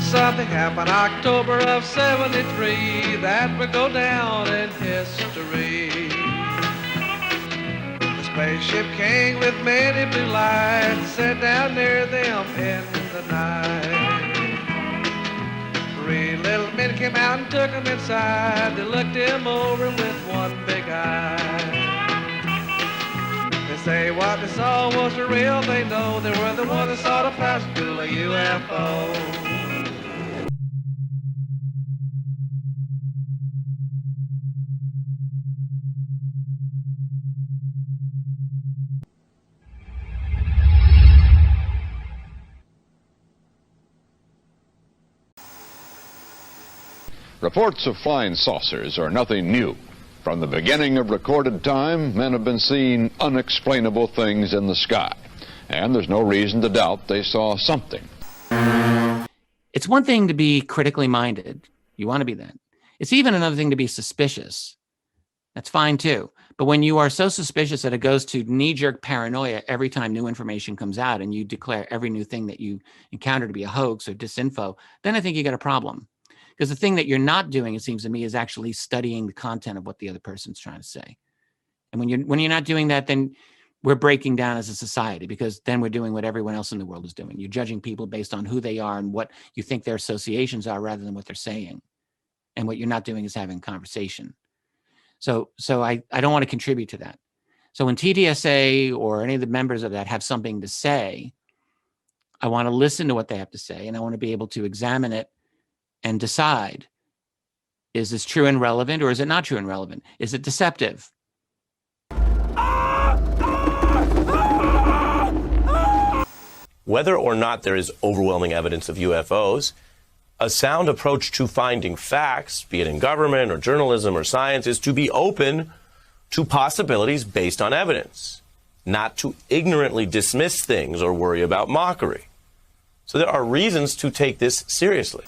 Something happened October of '73 that would go down in history. The spaceship came with many blue lights, set down near them in the night. Three little men came out and took him inside. They looked him over with one big eye. They say what they saw was the real, they know they were the one that saw the pass through a UFO. Reports of flying saucers are nothing new. From the beginning of recorded time, men have been seeing unexplainable things in the sky. And there's no reason to doubt they saw something. It's one thing to be critically minded. You want to be that. It's even another thing to be suspicious. That's fine too. But when you are so suspicious that it goes to knee-jerk paranoia every time new information comes out and you declare every new thing that you encounter to be a hoax or disinfo, then I think you got a problem. Because the thing that you're not doing, it seems to me, is actually studying the content of what the other person's trying to say. And when you're not doing that, then we're breaking down as a society, because then we're doing what everyone else in the world is doing. You're judging people based on who they are and what you think their associations are rather than what they're saying. And what you're not doing is having conversation. So I don't want to contribute to that. So when TDSA or any of the members of that have something to say, I want to listen to what they have to say, and I want to be able to examine it and decide, is this true and relevant, or is it not true and relevant? Is it deceptive? Whether or not there is overwhelming evidence of UFOs, a sound approach to finding facts, be it in government or journalism or science, is to be open to possibilities based on evidence, not to ignorantly dismiss things or worry about mockery. So there are reasons to take this seriously.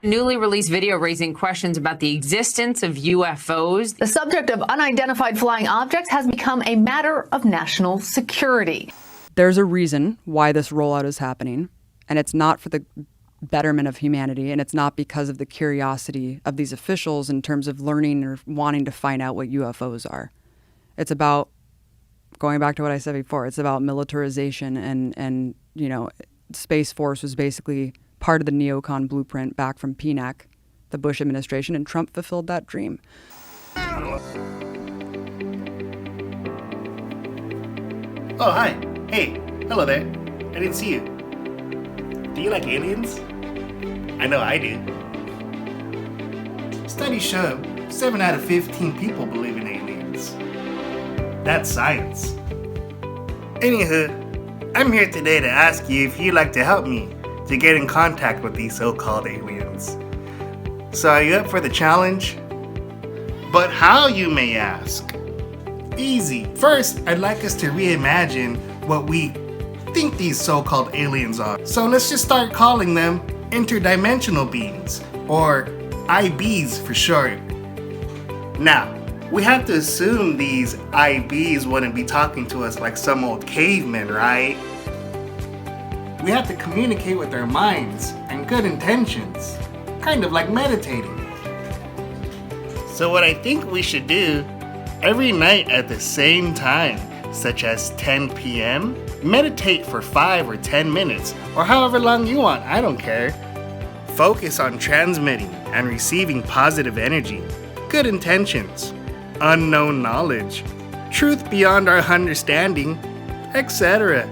Newly released video raising questions about the existence of UFOs. The subject of unidentified flying objects has become a matter of national security. There's a reason why this rollout is happening, and it's not for the betterment of humanity, and it's not because of the curiosity of these officials in terms of learning or wanting to find out what UFOs are. It's about, going back to what I said before, it's about militarization, and you know, Space Force was basically part of the neocon blueprint back from PNAC, the Bush administration, and Trump fulfilled that dream. Oh, hi. Hey, hello there. I didn't see you. Do you like aliens? I know I do. Studies show 7 out of 15 people believe in aliens. That's science. Anywho, I'm here today to ask you if you'd like to help me to get in contact with these so-called aliens. So are you up for the challenge? But how, you may ask? Easy. First, I'd like us to reimagine what we think these so-called aliens are. So let's just start calling them interdimensional beings, or IBs for short. Now, we have to assume these IBs wouldn't be talking to us like some old cavemen, right? We have to communicate with our minds and good intentions, kind of like meditating. So what I think we should do, every night at the same time, such as 10 p.m., meditate for 5 or 10 minutes, or however long you want, I don't care. Focus on transmitting and receiving positive energy, good intentions, unknown knowledge, truth beyond our understanding, etc.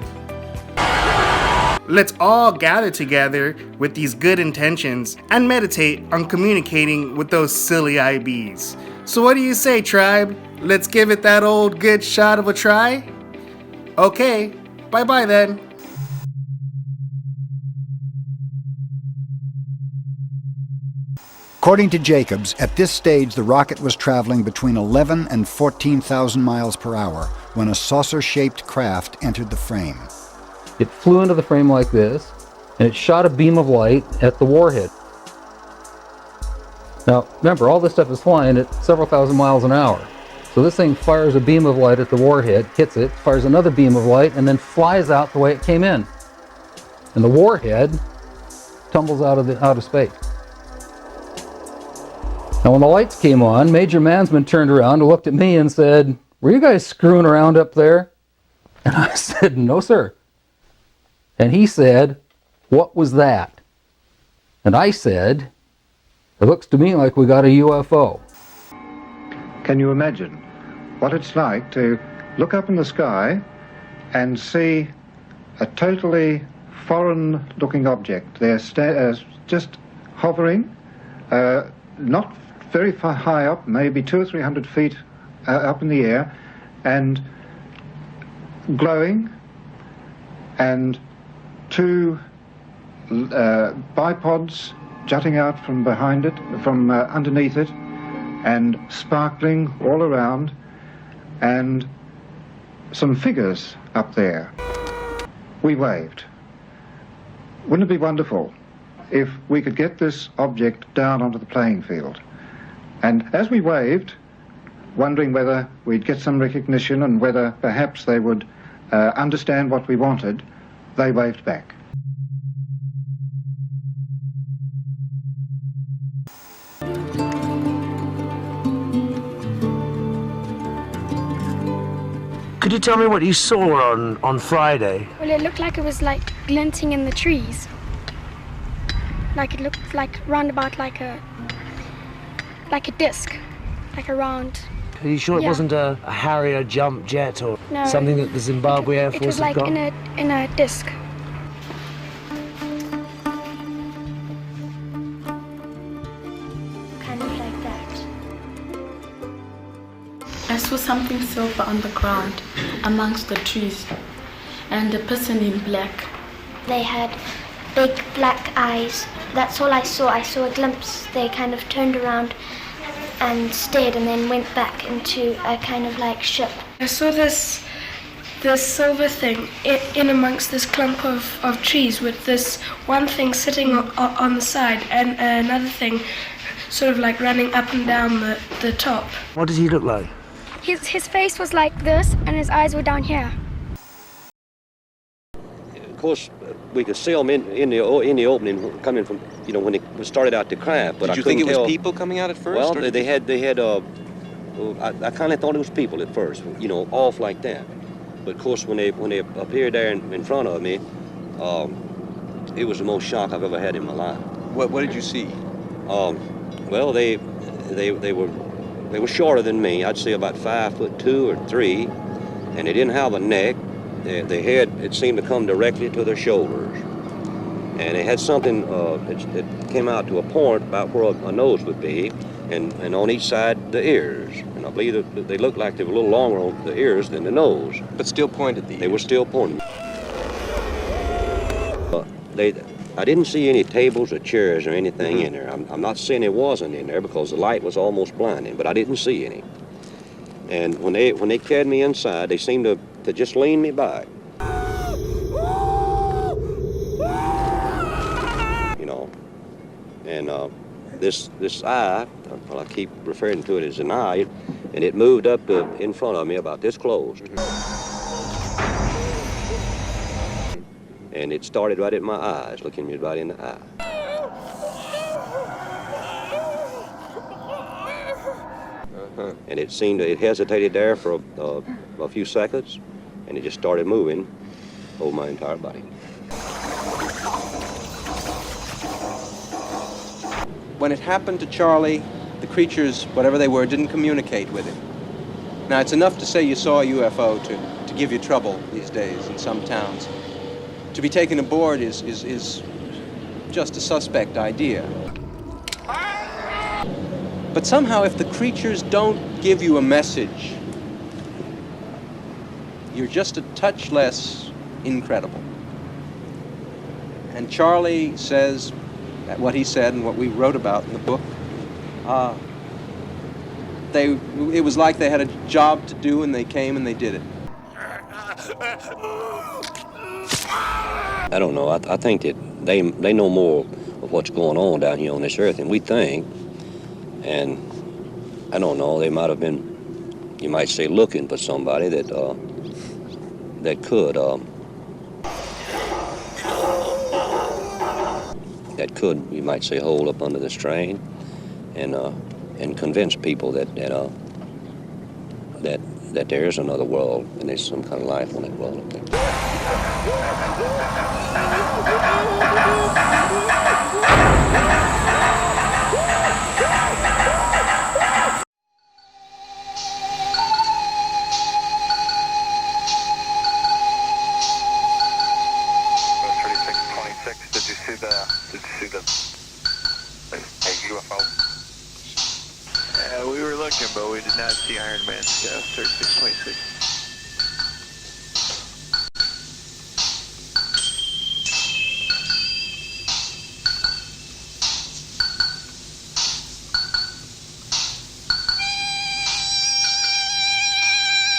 Let's all gather together with these good intentions and meditate on communicating with those silly IBs. So what do you say, tribe? Let's give it that old good shot of a try? Okay, bye-bye then. According to Jacobs, at this stage the rocket was traveling between 11 and 14,000 miles per hour when a saucer-shaped craft entered the frame. It flew into the frame like this, and it shot a beam of light at the warhead. Now, remember, all this stuff is flying at several thousand miles an hour. So this thing fires a beam of light at the warhead, hits it, fires another beam of light, and then flies out the way it came in. And the warhead tumbles out of space. Now when the lights came on, Major Mansman turned around and looked at me and said, "Were you guys screwing around up there?" And I said, "No, sir." And he said, "What was that?" And I said, "It looks to me like we got a UFO." Can you imagine what it's like to look up in the sky and see a totally foreign-looking object there just hovering, not very far high up, maybe 200 or 300 feet up in the air, and glowing, and two bipods jutting out from behind it, from underneath it, and sparkling all around, and some figures up there. We waved. Wouldn't it be wonderful if we could get this object down onto the playing field? And as we waved, wondering whether we'd get some recognition and whether perhaps they would understand what we wanted, they waved back. Could you tell me what you saw on Friday? Well, it looked like it was like glinting in the trees. Like it looked like roundabout like a disc, like a round. Are you sure it wasn't a Harrier jump jet or No, something that the Zimbabwe Air Force It was like has got? in a disc. Kind of like that. I saw something silver on the ground amongst the trees and a person in black. They had big black eyes. That's all I saw. I saw a glimpse. They kind of turned around and stared and then went back into a kind of like ship. I saw this silver thing in amongst this clump of trees with this one thing sitting on the side and another thing sort of like running up and down the top. What does he look like? His face was like this and his eyes were down here. Of course, we could see them in the opening coming from, when it started out to craft. But Did you think it was people coming out at first? Well, they had. I kind of thought it was people at first, off like that. But of course, when they appeared there in front of me, it was the most shock I've ever had in my life. What did you see? Well, they were shorter than me. I'd say about 5'2" or 3", and they didn't have a neck. They had, it seemed to come directly to their shoulders. And they had something that came out to a point about where a nose would be, and on each side the ears. And I believe that they looked like they were a little longer on the ears than the nose. But still pointed the ears. They were still pointing. I didn't see any tables or chairs or anything in there. I'm not saying it wasn't in there because the light was almost blinding, but I didn't see any. And when they carried me inside, they seemed to just lean me back. And this eye, well, I keep referring to it as an eye, and it moved up in front of me about this close. And it started right at my eyes, looking me right in the eye. And it hesitated there for a few seconds, and it just started moving over my entire body. When it happened to Charlie, the creatures, whatever they were, didn't communicate with him. Now, it's enough to say you saw a UFO to give you trouble these days in some towns. To be taken aboard is just a suspect idea. But somehow, if the creatures don't give you a message, you're just a touch less incredible. And Charlie says what he said and what we wrote about in the book. It was like they had a job to do, and they came and they did it. I don't know. I think that they know more of what's going on down here on this earth than we think. And I don't know, they might have been, you might say, looking for somebody that could. that could, you might say, hold up under the strain, and convince people that there is another world and there's some kind of life on that world up there. Did you see the UFO? We were looking, but we did not see Iron Man's surface.